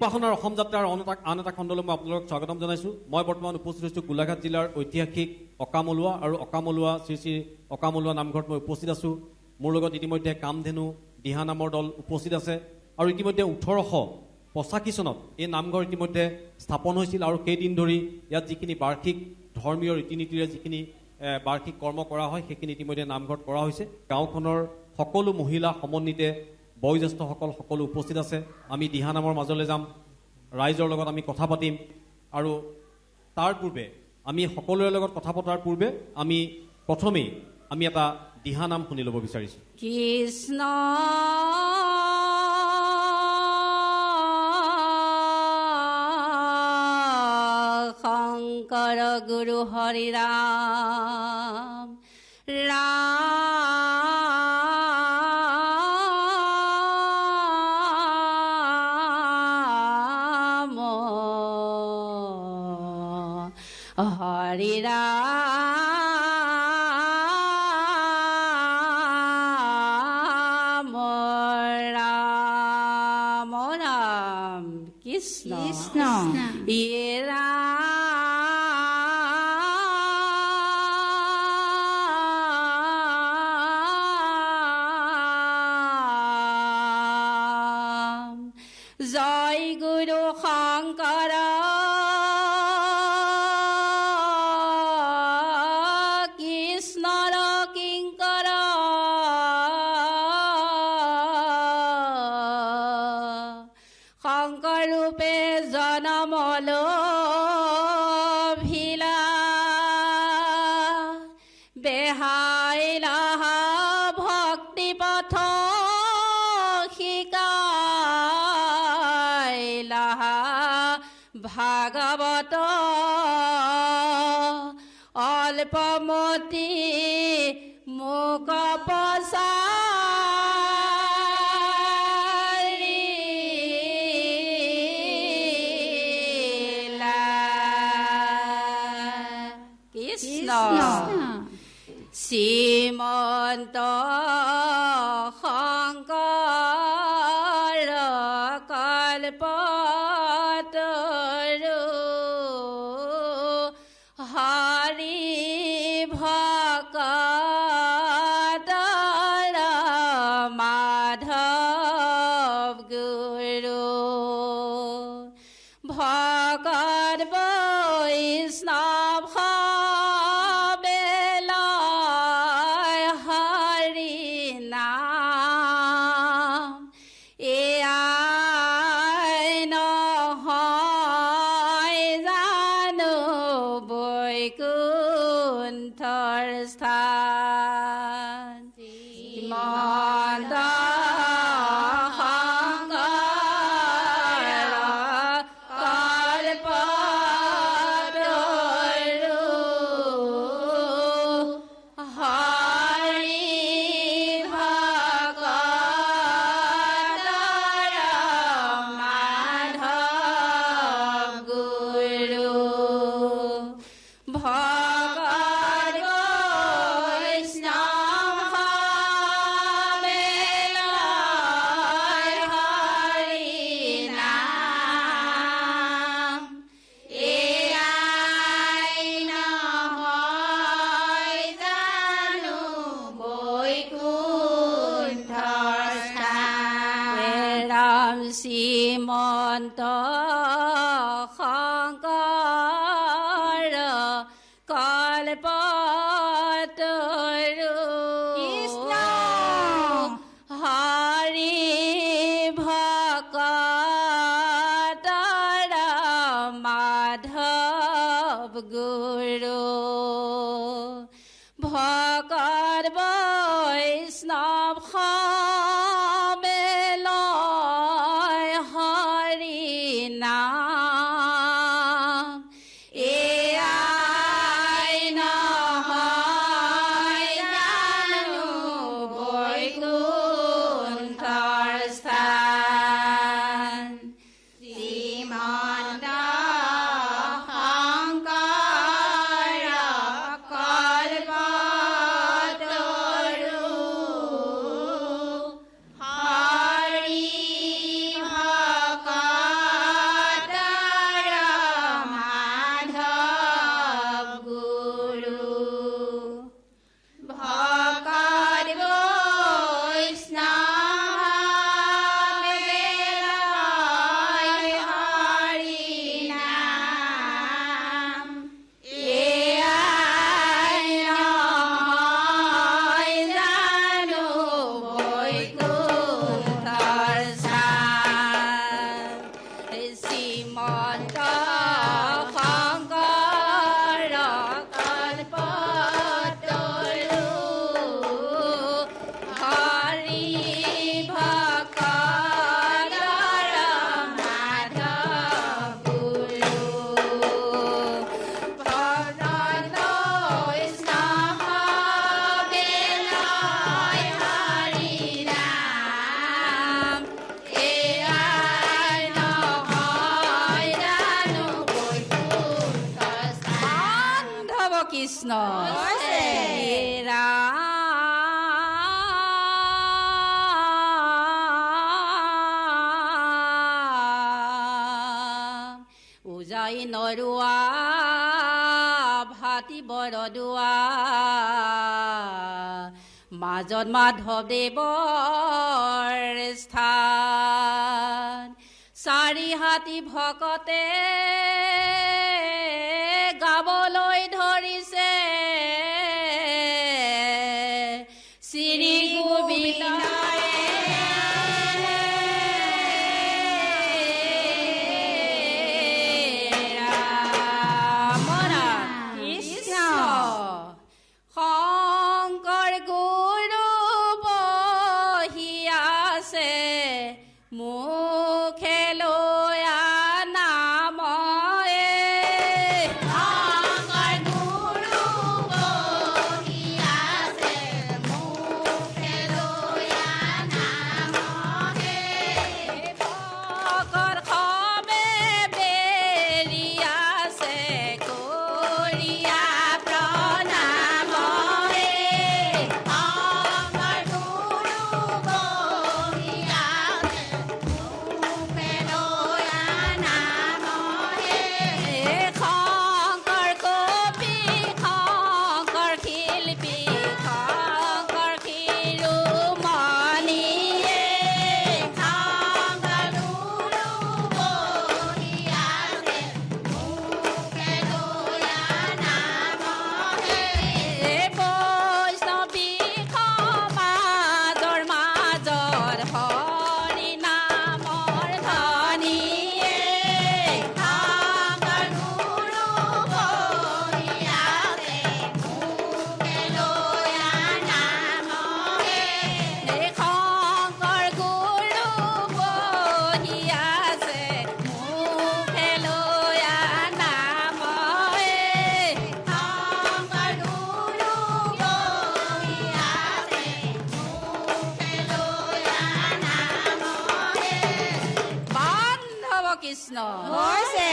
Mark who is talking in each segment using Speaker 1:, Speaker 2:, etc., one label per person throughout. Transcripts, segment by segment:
Speaker 1: উপাসনাৰ অসম যাত্ৰাৰ আন এটা খণ্ডলৈ মই আপোনালোকক স্বাগতম জনাইছোঁ। মই বৰ্তমান উপস্থিত হৈছোঁ গোলাঘাট জিলাৰ ঐতিহাসিক অকামলুৱা আৰু অকামলুৱা শ্ৰী শ্ৰী অকামলুৱা নামঘৰত মই উপস্থিত আছোঁ। মোৰ লগত ইতিমধ্যে কামধেনু দিহানামৰ দল উপস্থিত আছে আৰু ইতিমধ্যে 1885 চনত এই নামঘৰ ইতিমধ্যে স্থাপন হৈছিল আৰু কেইদিন ধৰি ইয়াত যিখিনি বাৰ্ষিক ধৰ্মীয় ৰীতি নীতিৰে যিখিনি বাৰ্ষিক কৰ্ম কৰা হয় সেইখিনি ইতিমধ্যে নামঘৰত কৰা হৈছে। গাঁওখনৰ সকলো মহিলা সমন্বিতে বয়োজ্যেষ্ঠসকল সকলো উপস্থিত আছে। আমি দিহানামৰ মাজলৈ যাম, ৰাইজৰ লগত আমি কথা পাতিম আৰু তাৰ পূৰ্বে আমি সকলোৰে লগত কথা পতাৰ পূৰ্বে আমি প্ৰথমেই আমি এটা দিহানাম শুনি ল'ব বিচাৰিছোঁ।
Speaker 2: কৃষ্ণ শংকৰ গুৰু হৰি ৰাম ৰাম হৰি ৰাম ৰাম ৰাম কৃষ্ণ ইয়ে জয় গুৰু শংকৰ কৃষ্ণৰ কিংকৰ শংকৰ ৰূপে জনমলো ভিলা বেহাইলা ভক্তি পথ ভাগৱত অল্পমতি মোক পচাৰি কৃষ্ণ শ্ৰীমন্ত শংকৰ কল্প হৰি ভকত মাধৱ গুৰু ভকত বৈষ্ণৱ বেলয় হৰি নাম এয়াই নহয় জানো বৈকুণ্ঠৰ স্থান শ্ৰীমন্ত শংকৰ কল্পতৰু হৰি ভকত মাধৱ গুৰু ভকত বৈষ্ণৱ বেলয় হৰি নাম এয়াই নহয় জানো বৈকুণ্ঠৰ স্থান ৰাম শ্ৰীমন্ত শংকৰ কল্পতৰু কৃষ্ণ হৰি ভকত মাধৱ গুৰু ভকত বৈষ্ণৱ বেলয় হৰি নাম এয়াই নহয় জানো বৈকুণ্ঠৰ স্থান শ্ৰীমন্ত শংকৰ কল্পতৰু কৃষ্ণ
Speaker 3: হৈছে।
Speaker 2: উজাই নৰুৱা ভাতি বৰদুৱা মাজত মাধৱদেৱৰ স্থান চাৰি হাতী ভকতে গাবলৈ ধৰিছে শ্ৰী গোবিন্দৰে ৰাম ৰাম কৃষ্ণ শংকৰ গুৰু বহি আছে মুখে লৈ নাময়ে শংকৰ গুৰু বহি আছে মুখে লৈ নাময়ে ভকত সবে বেৰি আছে কৰিয়া প্ৰণাময়ে শংকৰ গুৰু বহি আছে মুখে লৈ নাময়ে শংকৰ কবি শংকৰ শিল্পী শংকৰ শিৰোমণিয়ে শংকৰ গুৰু বহি আছে মুখে লৈ নাময়ে বৈষ্ণৱী সমাজৰ মাজৰ হৰি নামৰ ধনীয়ে শংকৰ গুৰু বহি আছে মুখে লৈ নাময়ে শংকৰ গুৰু বহি আছে মুখে লৈ নাময়ে শংকৰ গুৰু বহি আছে মুখে লৈ নাময়ে বান্ধৱ কৃষ্ণ
Speaker 3: হৈছে।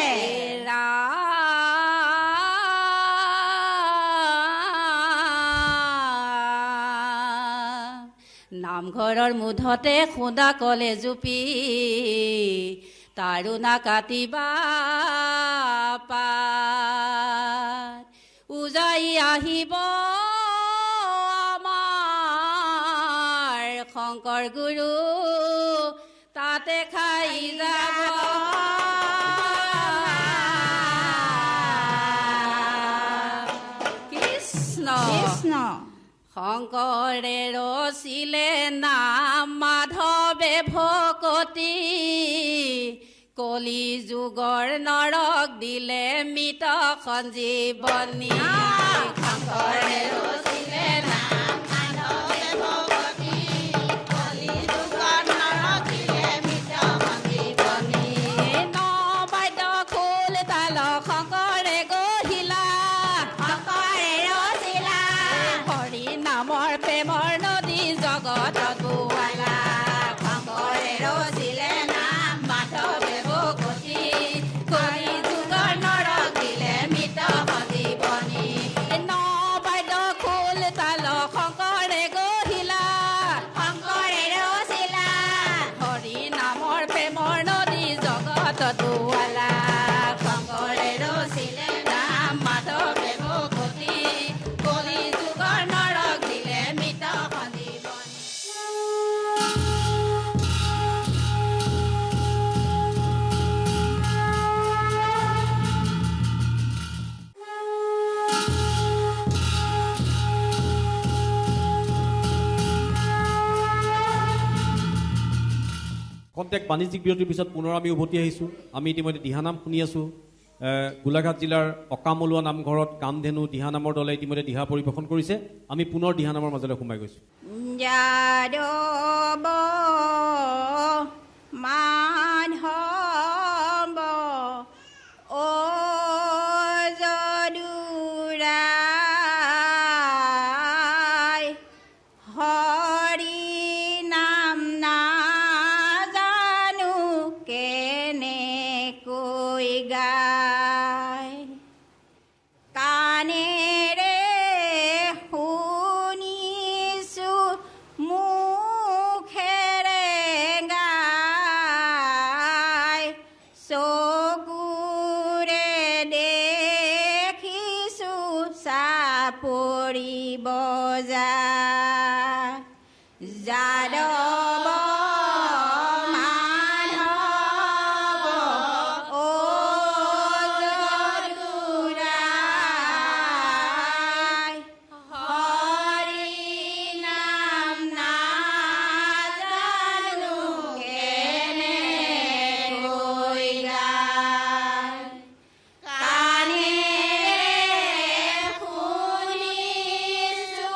Speaker 2: নামঘৰৰ মুধতে খুন্দা কলে জুপি তাৰুণা কাটিবা পাত উজাই আহিব আমাৰ শংকৰ গুৰু তাতে খাই যাব কৃষ্ণ
Speaker 3: কৃষ্ণ
Speaker 2: শংকৰে ৰচিলে নাম মাধৱে ভকতি কলি যুগৰ নৰক দিলে মৃত সঞ্জীৱনী শংকৰে ৰচিলে নাম মাধৱে ভকতি কলি যুগৰ নৰক দিলে মৃত সঞ্জীৱনী নবাদ্য খোল তাল শংকৰে গঢ়িলা শংকৰে ৰচিলা হৰি নামৰ প্ৰেমৰ নদী জগত বোৱালা শংকৰে ৰচিলে নাম মাধৱে ভকতি কলি যুগৰ নৰক দিলে মৃত সঞ্জীৱনী নবাদ্য খোল তাল শংকৰে গঢ়িলা শংকৰে ৰচিলা হৰি নামৰ প্ৰেমৰ নদী জগত বোৱালা শংকৰে ৰচিলে নাম মাধৱে ভকতি কলি যুগৰ নৰক দিলে মৃত সঞ্জীৱনী
Speaker 1: কণ্টেক্ট বাণিজ্যিক বিৰতিৰ পিছত পুনৰ আমি উভতি আহিছোঁ। আমি ইতিমধ্যে দিহানাম শুনি আছোঁ। গোলাঘাট জিলাৰ অকামলুৱা নামঘৰত কামধেনু দিহানামৰ দলে ইতিমধ্যে দিহা পৰিৱেশন কৰিছে। আমি পুনৰ দিহানামৰ মাজলৈ সোমাই গৈছোঁ।
Speaker 3: যাদৱ মাধৱ ও যদুৰাই হৰি নাম নাজানো কেনেকৈ গায় কাণেৰ পৰিব যায় যাদৱ মাধৱ অ যদুৰায় হৰি নাম নাজানো কেনেকৈ গায় কাণেৰে শুনিছো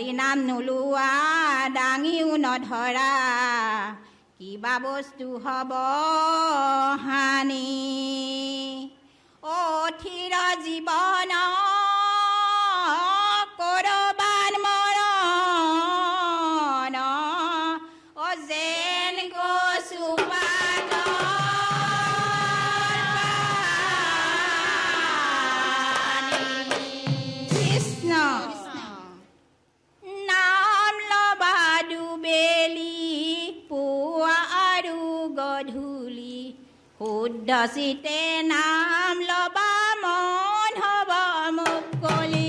Speaker 3: হৰি নাম নোলোৱা দাঙিও নধৰা কিবা বস্তু হ'ব হানি অথিৰ জীৱন কৰবান মৰণ যেন গছু কৃষ্ণ নাম লবা দুবেলি পুৱা আৰু গধূলি শুদ্ধ চিতে নাম লবা মন হ'ব মুকলি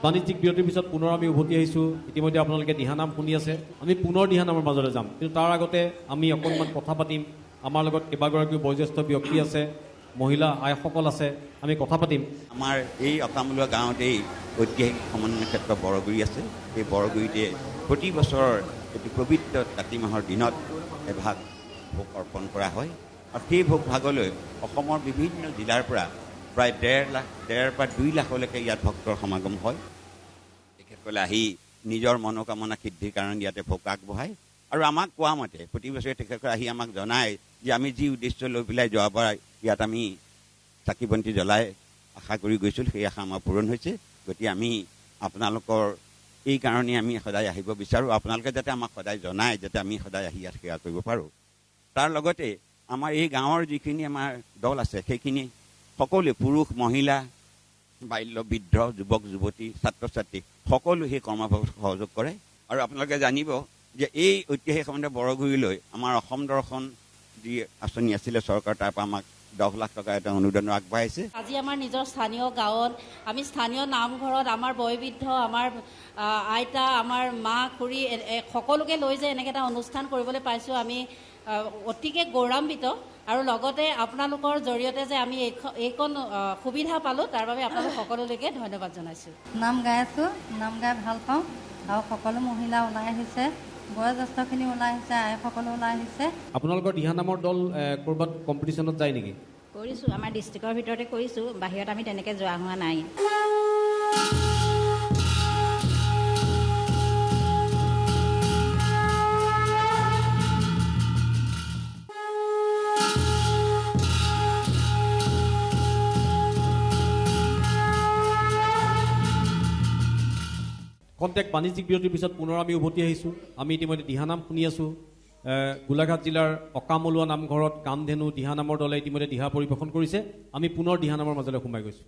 Speaker 1: বাণিজ্যিক বিৰতিৰ পিছত পুনৰ আমি উভতি আহিছোঁ ইতিমধ্যে আপোনালোকে দিহানাম শুনি আছে আমি পুনৰ দিহানামৰ মাজলৈ যাম কিন্তু তাৰ আগতে আমি অকণমান কথা পাতিম আমাৰ লগত কেইবাগৰাকীও বয়োজ্যেষ্ঠ ব্যক্তি আছে মহিলা আইসকল আছে আমি কথা পাতিম
Speaker 4: আমাৰ এই অকামলুৱা গাঁৱতেই ঐতিহাসিক সমন্বয় ক্ষেত্ৰ বৰগুৰি আছে এই বৰগুৰিতে প্ৰতি বছৰ এটি পবিত্ৰ কাতি মাহৰ দিনত এভাগ ভোগ অৰ্পণ কৰা হয় আৰু সেই ভোগ ভাগলৈ অসমৰ বিভিন্ন জিলাৰ পৰা প্ৰায় 1.5 পৰা 2 লাখলৈকে ইয়াত ভক্তৰ সমাগম হয় তেখেতসকলে আহি নিজৰ মনোকামনা সিদ্ধিৰ কাৰণে ইয়াতে ভোগ আগবঢ়ায় আৰু আমাক কোৱা মতে প্ৰতি বছৰে তেখেতসকলে আহি আমাক জনায় যে আমি যি উদ্দেশ্য লৈ পেলাই যোৱাবাৰ ইয়াত আমি চাকি বন্তি জ্বলাই আশা কৰি গৈছিলোঁ সেই আশা আমাৰ পূৰণ হৈছে গতিকে আমি আপোনালোকৰ এই কাৰণে আমি সদায় আহিব বিচাৰোঁ আপোনালোকে যাতে আমাক সদায় জনায় যাতে আমি সদায় আহি ইয়াত সেৱা কৰিব পাৰোঁ তাৰ লগতে আমাৰ এই গাঁৱৰ যিখিনি আমাৰ দল আছে সেইখিনি সকলোৱে পুৰুষ মহিলা বাল্য বৃদ্ধ যুৱক যুৱতী ছাত্ৰ ছাত্ৰী সকলো সেই কৰ্মভাগত সহযোগ কৰে আৰু আপোনালোকে জানিব যে এই ঐতিহাসিক সমন্বয় বৰগুৰিলৈ আমাৰ অসম দৰ্শন যি আঁচনি আছিলে চৰকাৰ তাৰ পৰা আমাক 10 লাখ টকা এটা অনুদান আগবঢ়াইছে।
Speaker 2: আজি আমাৰ নিজৰ স্থানীয় গাঁৱত আমি স্থানীয় নামঘৰত আমাৰ বয়োবৃদ্ধ আমাৰ আইতা আমাৰ মা খুৰী সকলোকে লৈ যে এনেকৈ এটা অনুষ্ঠান কৰিবলৈ পাইছোঁ আমি অতিকে গৌৰৱান্বিত আৰু লগতে আপোনালোকৰ জৰিয়তে যে আমি এইকণ সুবিধা পালোঁ তাৰ বাবে আপোনালোক সকলোলৈকে ধন্যবাদ জনাইছোঁ।
Speaker 5: নাম গাই আছোঁ, নাম গাই ভাল পাওঁ আৰু সকলো মহিলা ওলাই আহিছে, বয়োজ্যেষ্ঠখিনি ওলাই আহিছে, আইসকলো ওলাই আহিছে।
Speaker 1: আপোনালোকৰ দিহানামৰ দল ক'ৰবাত কম্পিটিশ্যনত যায় নেকি?
Speaker 3: কৰিছোঁ, আমাৰ ডিষ্ট্ৰিক্টৰ ভিতৰতে কৰিছোঁ, বাহিৰত আমি তেনেকৈ যোৱা হোৱা নাই।
Speaker 1: কণ্টেক্ট বাণিজ্যিক বিৰতিৰ পিছত পুনৰ আমি উভতি আহিছোঁ। আমি ইতিমধ্যে দিহানাম শুনি আছোঁ। গোলাঘাট জিলাৰ অকামলুৱা নামঘৰত কামধেনু দিহানামৰ দলে ইতিমধ্যে দিহা পৰিৱেশন কৰিছে। আমি পুনৰ দিহানামৰ মাজলৈ সোমাই গৈছোঁ।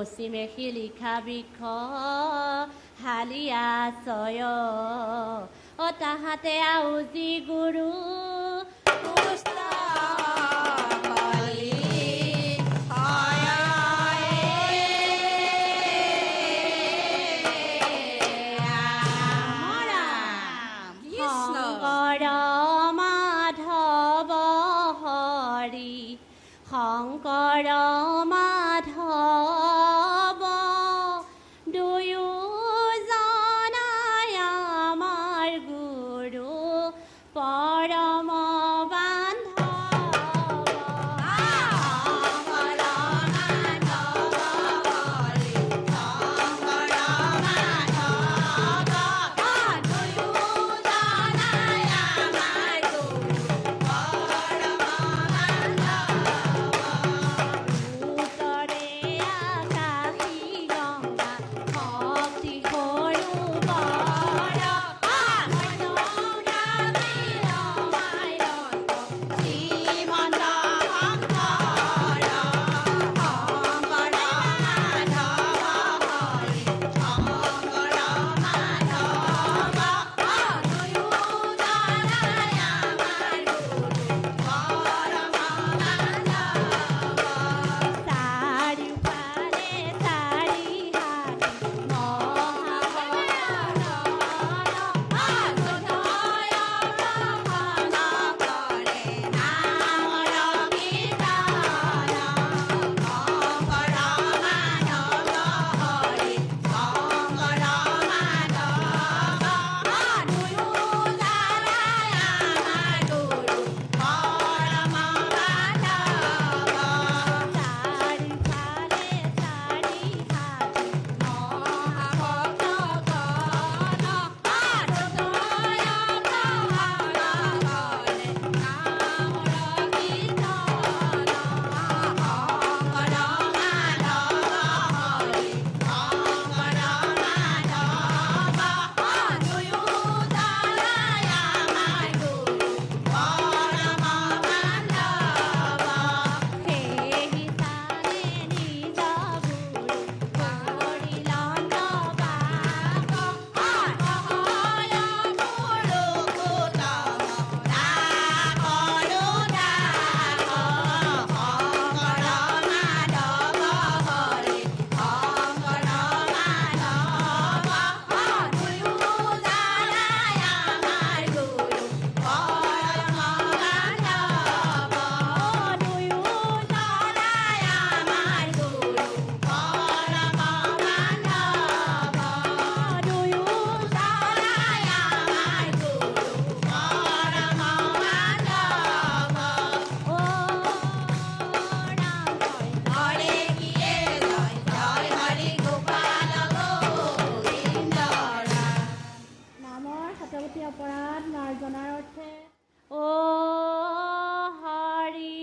Speaker 6: পশ্চিমে শিলিখা বৃক্ষ হালিয়া চয় তাহাতে আউজি গুৰু শংকৰ মাধৱ হৰি শংকৰ মাধৱ দুয়োজনাই আমাৰ গুৰু পৰম অপৰাধ মাৰ্জনাৰ অৰ্থে ও হৰি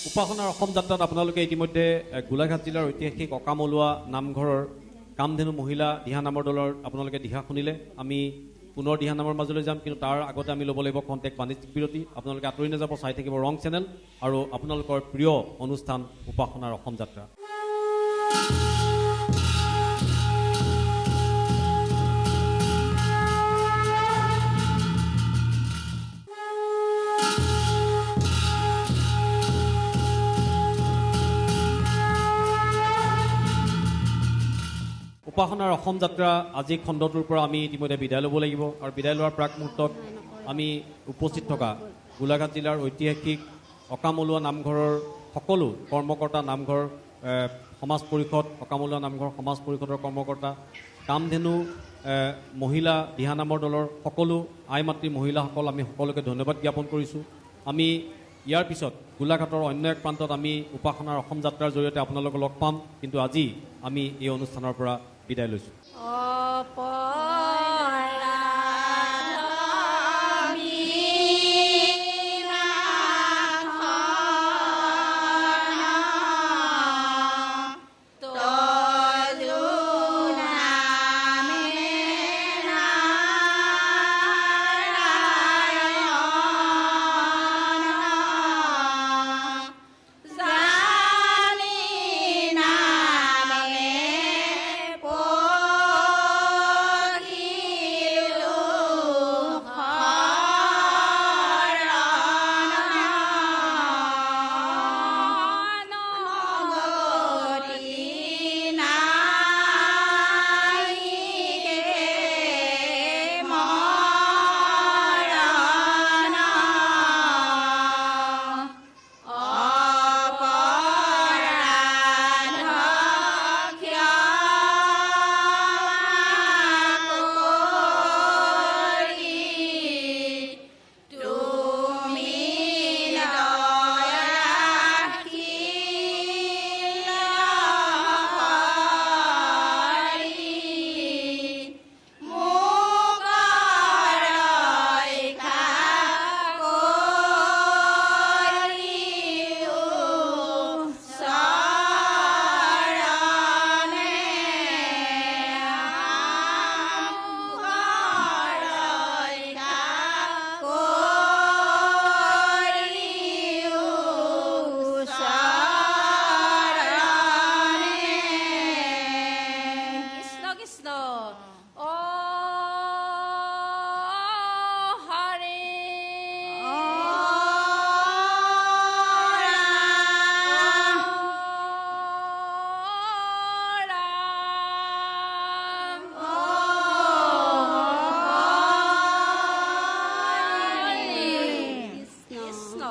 Speaker 1: উপাসনাৰ অসম যাত্ৰাত আপোনালোকে ইতিমধ্যে গোলাঘাট জিলাৰ ঐতিহাসিক অকামলুৱা নামঘৰৰ কামধেনু মহিলা দিহানামৰ দলৰ আপোনালোকে দিহা শুনিলে। আমি পুনৰ দিহানামৰ মাজলৈ যাম, কিন্তু তাৰ আগতে আমি ল'ব লাগিব খন্তেক বাণিজ্যিক বিৰতি। আপোনালোকে আঁতৰি নাযাব, চাই থাকিব ৰং চেনেল আৰু আপোনালোকৰ প্ৰিয় অনুষ্ঠান উপাসনাৰ অসম যাত্ৰা। উপাসনাৰ অসম যাত্ৰা আজি খণ্ডটোৰ পৰা আমি ইতিমধ্যে বিদায় ল'ব লাগিব আৰু বিদায় লোৱাৰ প্ৰাক মুহূৰ্তত আমি উপস্থিত থকা গোলাঘাট জিলাৰ ঐতিহাসিক অকামলুৱা নামঘৰৰ সকলো কৰ্মকৰ্তা, নামঘৰ সমাজ পৰিষদ, অকামলুৱা নামঘৰ সমাজ পৰিষদৰ কৰ্মকৰ্তা, কামধেনু মহিলা দিহানামৰ দলৰ সকলো আই মাতৃ মহিলাসকল, আমি সকলোকে ধন্যবাদ জ্ঞাপন কৰিছোঁ। আমি ইয়াৰ পিছত গোলাঘাটৰ অন্য এক প্ৰান্তত আমি উপাসনাৰ অসম যাত্ৰাৰ জৰিয়তে আপোনালোকক লগ পাম, কিন্তু আজি আমি এই অনুষ্ঠানৰ পৰা বিদায় লৈছোঁ।
Speaker 2: কৃষ্ণ অ হৰে কৃষ্ণ